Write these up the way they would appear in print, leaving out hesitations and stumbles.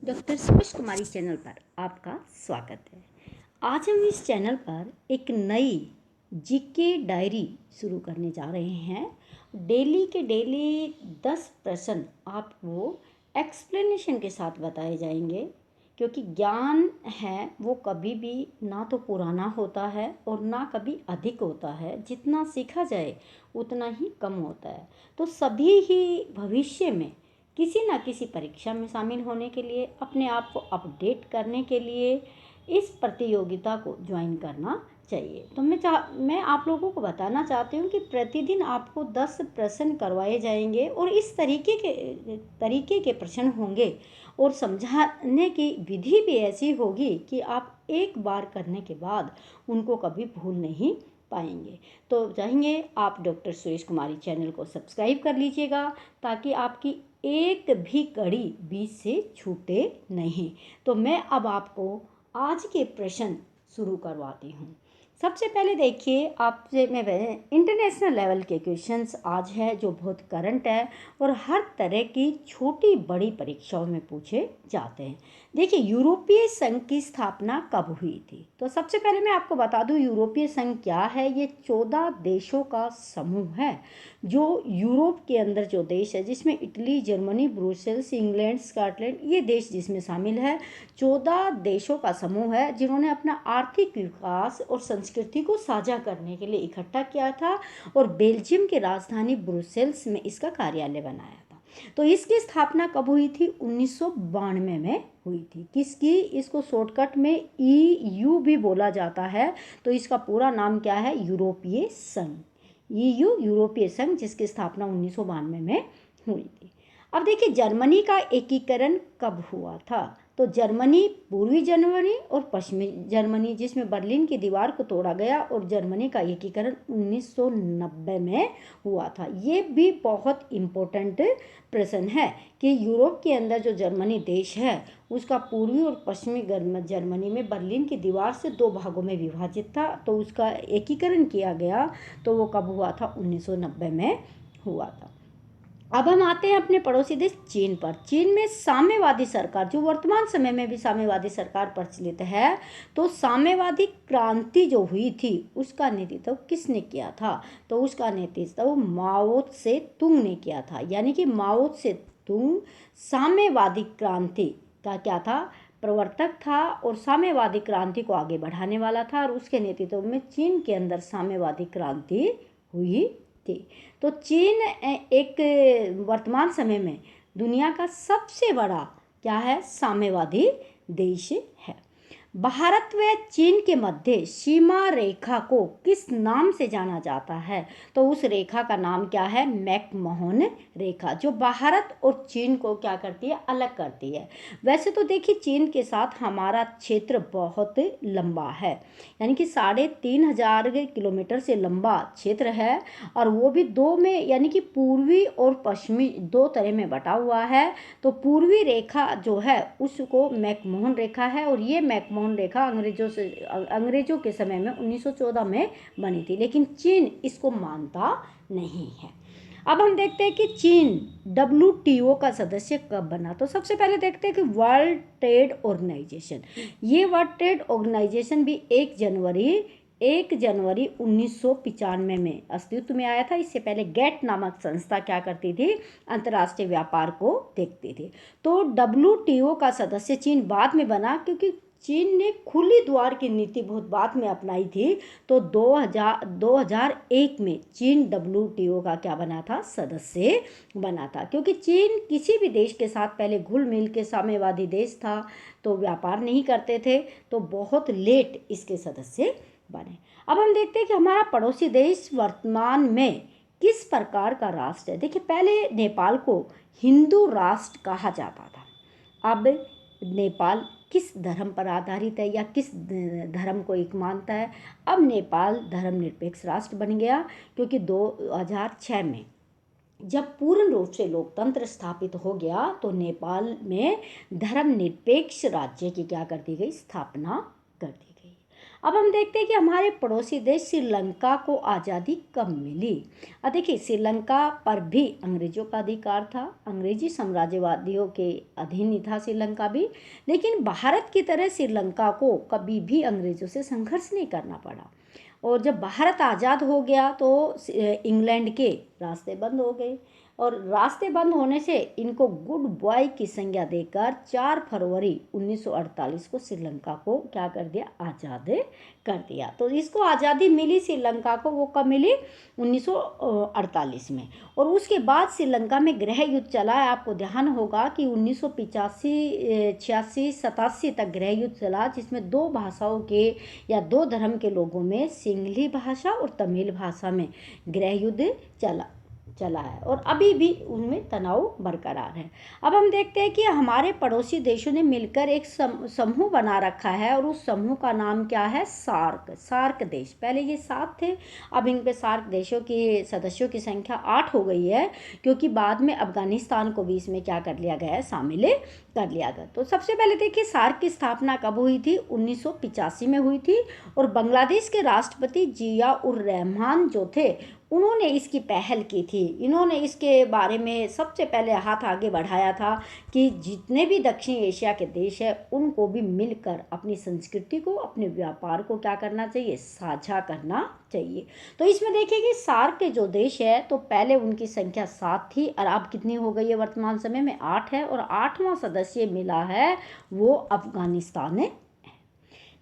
Doctor Suresh कुमारी channel पर आपका स्वागत है। आज हम इस चैनल पर एक नई जीके डायरी शुरू करने जा रहे हैं। डेली के डेली 10 प्रश्न आपको एक्सप्लेनेशन के साथ बताए जाएंगे, क्योंकि ज्ञान है वो कभी भी ना तो पुराना होता है और ना कभी अधिक होता है। जितना सीखा जाए उतना ही कम होता है। तो सभी ही भविष्य में किसी न किसी परीक्षा में शामिल होने के लिए, अपने आप को अपडेट करने के लिए इस प्रतियोगिता को ज्वाइन करना चाहिए। तो मैं आप लोगों को बताना चाहती हूँ कि प्रतिदिन आपको 10 प्रश्न करवाए जाएंगे और इस तरीके के प्रश्न होंगे और समझाने की विधि भी ऐसी होगी कि आप एक बार करने के बाद उनको कभी भूल नहीं पाएंगे। तो चाहेंगे आप डॉक्टर सुरेश कुमारी चैनल को सब्सक्राइब कर लीजिएगा, ताकि आपकी एक भी कड़ी बीच से छूटे नहीं। तो मैं अब आपको आज के प्रश्न शुरू करवाती हूँ। सबसे पहले देखिए, आपसे मैं इंटरनेशनल लेवल के क्वेश्चंस आज है जो बहुत करंट है और हर तरह की छोटी बड़ी परीक्षाओं में पूछे जाते हैं। देखिए, यूरोपीय संघ की स्थापना कब हुई थी? तो सबसे पहले मैं आपको बता दूं, यूरोपीय संघ क्या है। ये 14 देशों का समूह है, जो यूरोप के अंदर जो देश है, जिसमें Italy, Germany, Brussels, England, Scotland, ये देश जिसमें शामिल है। 14 देशों का समूह है जिन्होंने अपना आर्थिक विकास और संस्कृति को साझा करने के लिए इकट्ठा किया था और बेल्जियम की राजधानी ब्रुसेल्स में इसका कार्यालय बनाया था। तो इसकी स्थापना कब हुई थी? 1992 में हुई थी। किसकी? इसको शॉर्टकट में EU भी बोला जाता है। तो इसका पूरा नाम क्या है? यूरोपीय संघ। EU यूरोपीय संघ, जिसकी स्थापना 1992 में हुई थी। अब देखिए, जर्मनी का एकीकरण कब हुआ था? तो जर्मनी, पूर्वी जर्मनी और पश्चिमी जर्मनी, जिसमें बर्लिन की दीवार को तोड़ा गया, और जर्मनी का एकीकरण 1990 में हुआ था। ये भी बहुत इम्पोर्टेंट प्रश्न है कि यूरोप के अंदर जो जर्मनी देश है उसका पूर्वी और पश्चिमी जर्मनी में बर्लिन की दीवार से 2 भागों में विभाजित था। तो उसका एकीकरण किया गया। तो वो कब हुआ था? 1990 में हुआ था। अब हम आते हैं अपने पड़ोसी देश चीन पर। चीन में साम्यवादी सरकार, जो वर्तमान समय में भी साम्यवादी सरकार प्रचलित है, तो साम्यवादी क्रांति जो हुई थी उसका नेतृत्व किसने किया था? तो उसका नेतृत्व माओ त्से तुंग ने किया था। यानी कि माओ त्से तुंग साम्यवादी क्रांति का क्या था? प्रवर्तक था और साम्यवादी क्रांति को आगे बढ़ाने वाला था, और उसके नेतृत्व में चीन के अंदर साम्यवादी क्रांति हुई थी। तो चीन एक वर्तमान समय में दुनिया का सबसे बड़ा क्या है? साम्यवादी देश है। भारत व चीन के मध्य सीमा रेखा को किस नाम से जाना जाता है? तो उस रेखा का नाम क्या है? मैकमोहन रेखा, जो भारत और चीन को क्या करती है? अलग करती है। वैसे तो देखिए, चीन के साथ हमारा क्षेत्र बहुत लंबा है, यानी कि 3500 किलोमीटर से लंबा क्षेत्र है, और वो भी दो में, यानी कि पूर्वी और पश्चिमी दो तरह में बटा हुआ है। तो पूर्वी रेखा जो है उसको मैकमोहन रेखा है, और ये मैकमोहन रेखा अंग्रेजों के समय में 1914 में बनी थी, लेकिन चीन इसको मानता नहीं है। अब हम देखते हैं कि चीन WTO का सदस्य कब बना। तो सबसे पहले देखते हैं कि वर्ल्ड ट्रेड ऑर्गेनाइजेशन, ये वर्ल्ड ट्रेड ऑर्गेनाइजेशन भी 1 जनवरी 1995 में अस्तित्व में आया था। इससे पहले गेट नामक संस्था क्या करती थी? अंतर्राष्ट्रीय व्यापार को देखती थी। तो WTO का सदस्य चीन बाद में बना, क्योंकि चीन ने खुली द्वार की नीति बहुत बाद में अपनाई थी। तो 2001 में चीन WTO का क्या बना था? सदस्य बना था, क्योंकि चीन किसी भी देश के साथ पहले घुल मिल के साम्यवादी देश था, तो व्यापार नहीं करते थे, तो बहुत लेट इसके सदस्य बने। अब हम देखते हैं कि हमारा पड़ोसी देश वर्तमान में किस प्रकार का राष्ट्र है। देखिए, पहले नेपाल को हिंदू राष्ट्र कहा जाता था। अब नेपाल किस धर्म पर आधारित है, या किस धर्म को एक मानता है? अब नेपाल धर्मनिरपेक्ष राष्ट्र बन गया, क्योंकि 2006 में जब पूर्ण रूप से लोकतंत्र स्थापित हो गया, तो नेपाल में धर्मनिरपेक्ष राज्य की क्या कर दी गई? स्थापना कर दी गई। अब हम देखते हैं कि हमारे पड़ोसी देश श्रीलंका को आज़ादी कब मिली। अब देखिए, श्रीलंका पर भी अंग्रेजों का अधिकार था, अंग्रेजी साम्राज्यवादियों के अधीन ही था श्रीलंका भी, लेकिन भारत की तरह श्रीलंका को कभी भी अंग्रेजों से संघर्ष नहीं करना पड़ा। और जब भारत आज़ाद हो गया तो इंग्लैंड के रास्ते बंद हो गए, और रास्ते बंद होने से इनको गुड बॉय की संज्ञा देकर 4 फरवरी 1948 को श्रीलंका को क्या कर दिया, आज़ाद कर दिया। तो इसको आज़ादी मिली श्रीलंका को, वो कब मिली, 1948 में। और उसके बाद श्रीलंका में गृह युद्ध चला है। आपको ध्यान होगा कि 1985, 86, 87 तक गृह युद्ध चला, जिसमें 2 भाषाओं के या 2 धर्म के लोगों में सिंहली भाषा और तमिल भाषा में गृह युद्ध चला है, और अभी भी उनमें तनाव बरकरार है। अब हम देखते हैं कि हमारे पड़ोसी देशों ने मिलकर एक समूह बना रखा है, और उस समूह का नाम क्या है, सार्क देश। पहले ये 7 थे, अब इन पे सार्क देशों के सदस्यों की संख्या 8 हो गई है, क्योंकि बाद में अफगानिस्तान को भी इसमें क्या कर लिया गया है, शामिल कर लिया गया। तो सबसे पहले देखिए, सार्क की स्थापना कब हुई थी, 1985 में हुई थी, और बांग्लादेश के राष्ट्रपति जिया उर रहमान जो थे, उन्होंने इसकी पहल की थी। इन्होंने इसके बारे में सबसे पहले हाथ आगे बढ़ाया था कि जितने भी दक्षिण एशिया के देश हैं उनको भी मिलकर अपनी संस्कृति को, अपने व्यापार को क्या करना चाहिए, साझा करना चाहिए। तो इसमें देखिए कि सार्क के जो देश है, तो पहले उनकी संख्या 7 थी, और अब कितनी हो गई है, वर्तमान समय में 8 है, और 8वां सदस्य मिला है वो अफगानिस्तान है।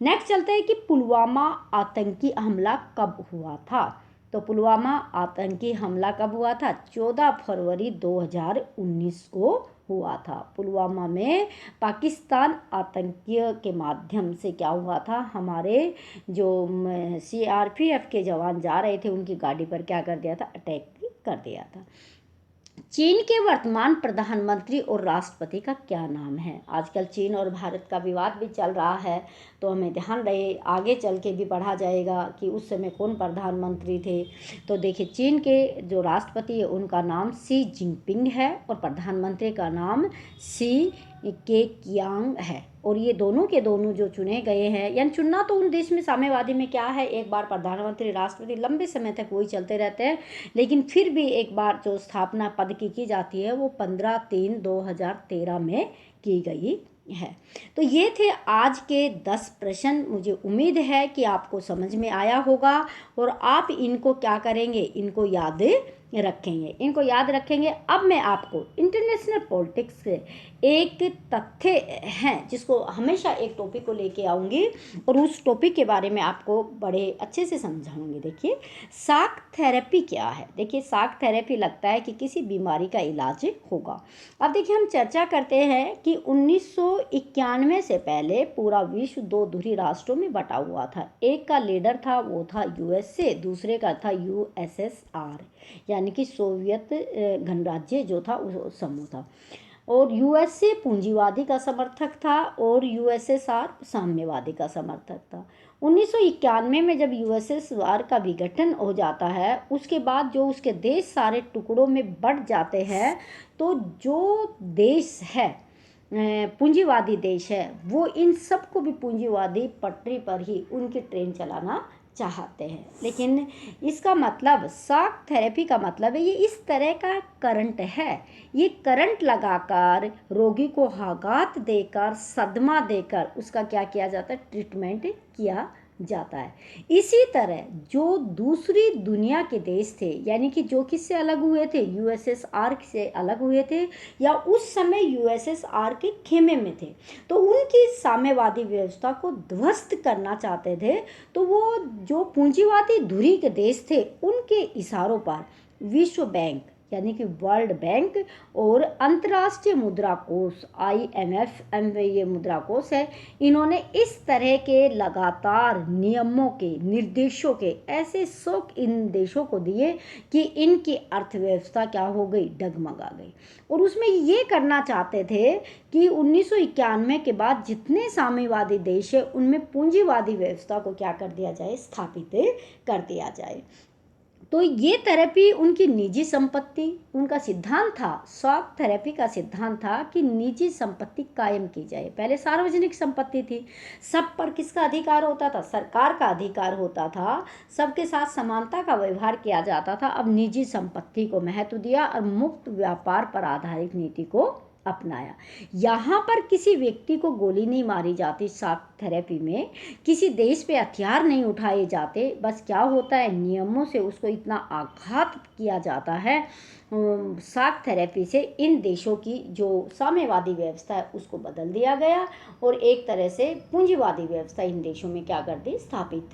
नेक्स्ट चलते हैं कि पुलवामा आतंकी हमला कब हुआ था। तो पुलवामा आतंकी हमला कब हुआ था, 14 फरवरी 2019 को हुआ था। पुलवामा में पाकिस्तान आतंकियों के माध्यम से क्या हुआ था, हमारे जो CRPF के जवान जा रहे थे, उनकी गाड़ी पर क्या कर दिया था, अटैक कर दिया था। चीन के वर्तमान प्रधानमंत्री और राष्ट्रपति का क्या नाम है। आजकल चीन और भारत का विवाद भी चल रहा है, तो हमें ध्यान रहे, आगे चल के भी पढ़ा जाएगा कि उस समय कौन प्रधानमंत्री थे। तो देखिए, चीन के जो राष्ट्रपति है उनका नाम शी जिनपिंग है, और प्रधानमंत्री का नाम शी के कियांग है। और ये दोनों के दोनों जो चुने गए हैं, यानी चुनना तो उन देश में साम्यवादी में क्या है, एक बार प्रधानमंत्री राष्ट्रपति लंबे समय तक वही चलते रहते हैं, लेकिन फिर भी एक बार जो स्थापना पद की जाती है वो 15/3/2013 में की गई है। तो ये थे आज के 10 प्रश्न। मुझे उम्मीद है कि आपको समझ में आया होगा, और आप इनको क्या करेंगे, इनको याद रखेंगे। अब मैं आपको इंटरनेशनल पॉलिटिक्स से एक तथ्य है जिसको हमेशा एक टॉपिक को लेके आऊँगी, और उस टॉपिक के बारे में आपको बड़े अच्छे से समझाऊंगी। देखिए, शाक थेरेपी क्या है। देखिए, शाक थेरेपी लगता है कि किसी बीमारी का इलाज होगा। अब देखिए, हम चर्चा करते हैं कि 1991 से पहले पूरा विश्व 2 ध्रुवीय राष्ट्रों में बटा हुआ था। एक का लीडर था, वो था USA, दूसरे का था USSR, यानी कि सोवियत गणराज्य जो था उस समूह था। और USA पूंजीवादी का समर्थक था, और USSR साम्यवादी का समर्थक था। 1991 में जब USSR का विघटन हो जाता है, उसके बाद जो उसके देश सारे टुकड़ों में बंट जाते हैं, तो जो देश है पूंजीवादी देश है, वो इन सबको भी पूंजीवादी पटरी पर ही उनकी ट्रेन चलाना चाहते हैं। लेकिन इसका मतलब, शॉक थेरेपी का मतलब है, ये इस तरह का करंट है, ये करंट लगाकर रोगी को आघात देकर, सदमा देकर उसका क्या किया जाता है, ट्रीटमेंट किया जाता है। इसी तरह जो दूसरी दुनिया के देश थे, यानी कि जो किससे अलग हुए थे, USSR से अलग हुए थे, या उस समय USSR के खेमे में थे, तो उनकी साम्यवादी व्यवस्था को ध्वस्त करना चाहते थे। तो वो जो पूंजीवादी धुरी के देश थे, उनके इशारों पर विश्व बैंक, यानी कि वर्ल्ड बैंक और अंतर्राष्ट्रीय मुद्रा कोष IMF ये मुद्रा कोष है, इन्होंने इस तरह के लगातार नियमों के, निर्देशों के ऐसे शौक इन देशों को दिए कि इनकी अर्थव्यवस्था क्या हो गई, डगमगा गई। और उसमें ये करना चाहते थे कि 1991 के बाद जितने साम्यवादी देश है उनमें पूंजीवादी व्यवस्था को क्या कर दिया जाए, स्थापित कर दिया जाए। तो ये थेरेपी उनकी निजी संपत्ति, उनका सिद्धांत था, शॉक थेरेपी का सिद्धांत था कि निजी संपत्ति कायम की जाए। पहले सार्वजनिक संपत्ति थी, सब पर किसका अधिकार होता था? सरकार का अधिकार होता था, सबके साथ समानता का व्यवहार किया जाता था। अब निजी संपत्ति को महत्व दिया और मुक्त व्यापार पर आधारित नीति को अपनाया। यहाँ पर किसी व्यक्ति को गोली नहीं मारी जाती शॉक थेरेपी में, किसी देश पे हथियार नहीं उठाए जाते। बस क्या होता है, नियमों से उसको इतना आघात किया जाता है शॉक थेरेपी से, इन देशों की जो साम्यवादी व्यवस्था है उसको बदल दिया गया और एक तरह से पूंजीवादी व्यवस्था इन देशों में क्या कर दी, स्थापित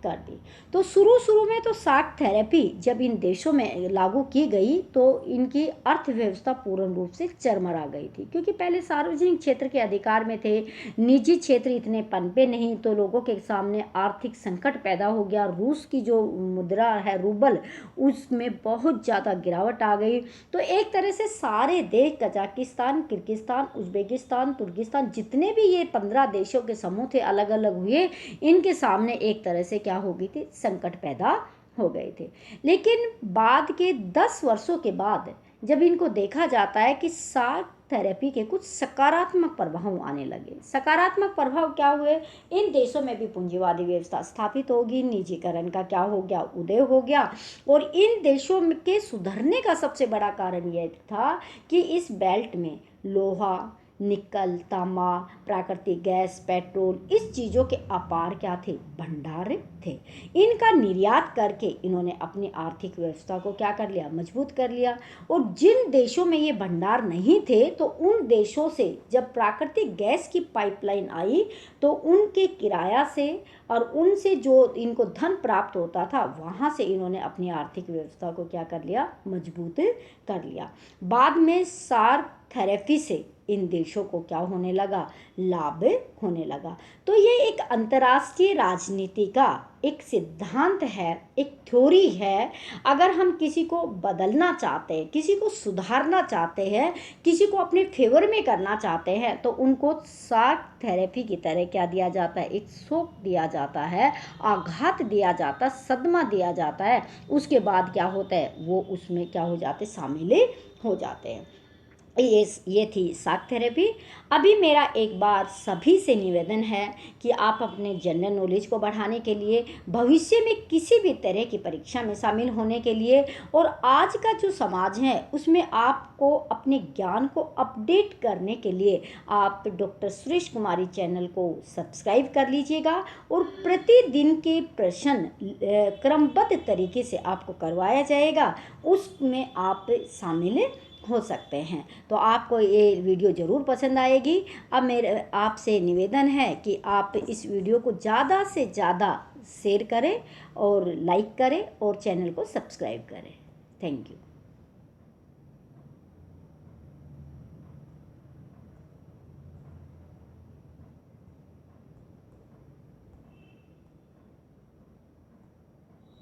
कर दी। तो शुरू में तो शॉक थेरेपी जब इन देशों में लागू की गई तो इनकी अर्थव्यवस्था पूर्ण रूप से चरमरा गई थी, क्योंकि पहले सार्वजनिक क्षेत्र के अधिकार में थे, निजी क्षेत्र इतने पनपे नहीं, तो लोगों के सामने आर्थिक संकट पैदा हो गया। रूस की जो मुद्रा है रूबल, उसमें बहुत ज़्यादा गिरावट आ गई। तो एक तरह से सारे देश, कजाकिस्तान, किर्गिस्तान, उज्बेकिस्तान, तुर्किस्तान, जितने भी ये 15 देशों के समूह थे अलग अलग हुए, इनके सामने एक तरह से क्या हो गई थी, संकट पैदा हो गए थे। लेकिन बाद के 10 वर्षों के बाद जब इनको देखा जाता है कि शॉक थेरेपी के कुछ सकारात्मक प्रभाव आने लगे। सकारात्मक प्रभाव क्या हुए, इन देशों में भी पूंजीवादी व्यवस्था स्थापित होगी, निजीकरण का क्या हो गया, उदय हो गया। और इन देशों के सुधरने का सबसे बड़ा कारण यह था कि इस बेल्ट में लोहा, निकल, तांबा, प्राकृतिक गैस, पेट्रोल, इस चीज़ों के अपार क्या थे, भंडार थे। इनका निर्यात करके इन्होंने अपनी आर्थिक व्यवस्था को क्या कर लिया, मजबूत कर लिया। और जिन देशों में ये भंडार नहीं थे तो उन देशों से जब प्राकृतिक गैस की पाइपलाइन आई तो उनके किराया से और उनसे जो इनको धन प्राप्त होता था वहाँ से इन्होंने अपनी आर्थिक व्यवस्था को क्या कर लिया, मजबूत कर लिया। बाद में शॉक थेरेपी से इन देशों को क्या होने लगा, लाभ होने लगा। तो ये एक अंतर्राष्ट्रीय राजनीति का एक सिद्धांत है, एक थ्योरी है। अगर हम किसी को बदलना चाहते हैं, किसी को सुधारना चाहते हैं, किसी को अपने फेवर में करना चाहते हैं, तो उनको शॉक थेरेपी की तरह क्या दिया जाता है, एक शॉक दिया जाता है, आघात दिया जाता है, सदमा दिया जाता है। उसके बाद क्या होता है, वो उसमें क्या हो जाते, शामिल हो जाते हैं। ये थी शॉक थेरेपी। अभी मेरा एक बार सभी से निवेदन है कि आप अपने जनरल नॉलेज को बढ़ाने के लिए, भविष्य में किसी भी तरह की परीक्षा में शामिल होने के लिए, और आज का जो समाज है उसमें आपको अपने ज्ञान को अपडेट करने के लिए आप डॉक्टर सुरेश कुमारी चैनल को सब्सक्राइब कर लीजिएगा। और प्रतिदिन के प्रश्न क्रमबद्ध तरीके से आपको करवाया जाएगा, उसमें आप शामिल हो सकते हैं। तो आपको ये वीडियो ज़रूर पसंद आएगी। अब मेरे आपसे निवेदन है कि आप इस वीडियो को ज़्यादा से ज़्यादा शेयर करें और लाइक करें और चैनल को सब्सक्राइब करें। Thank you.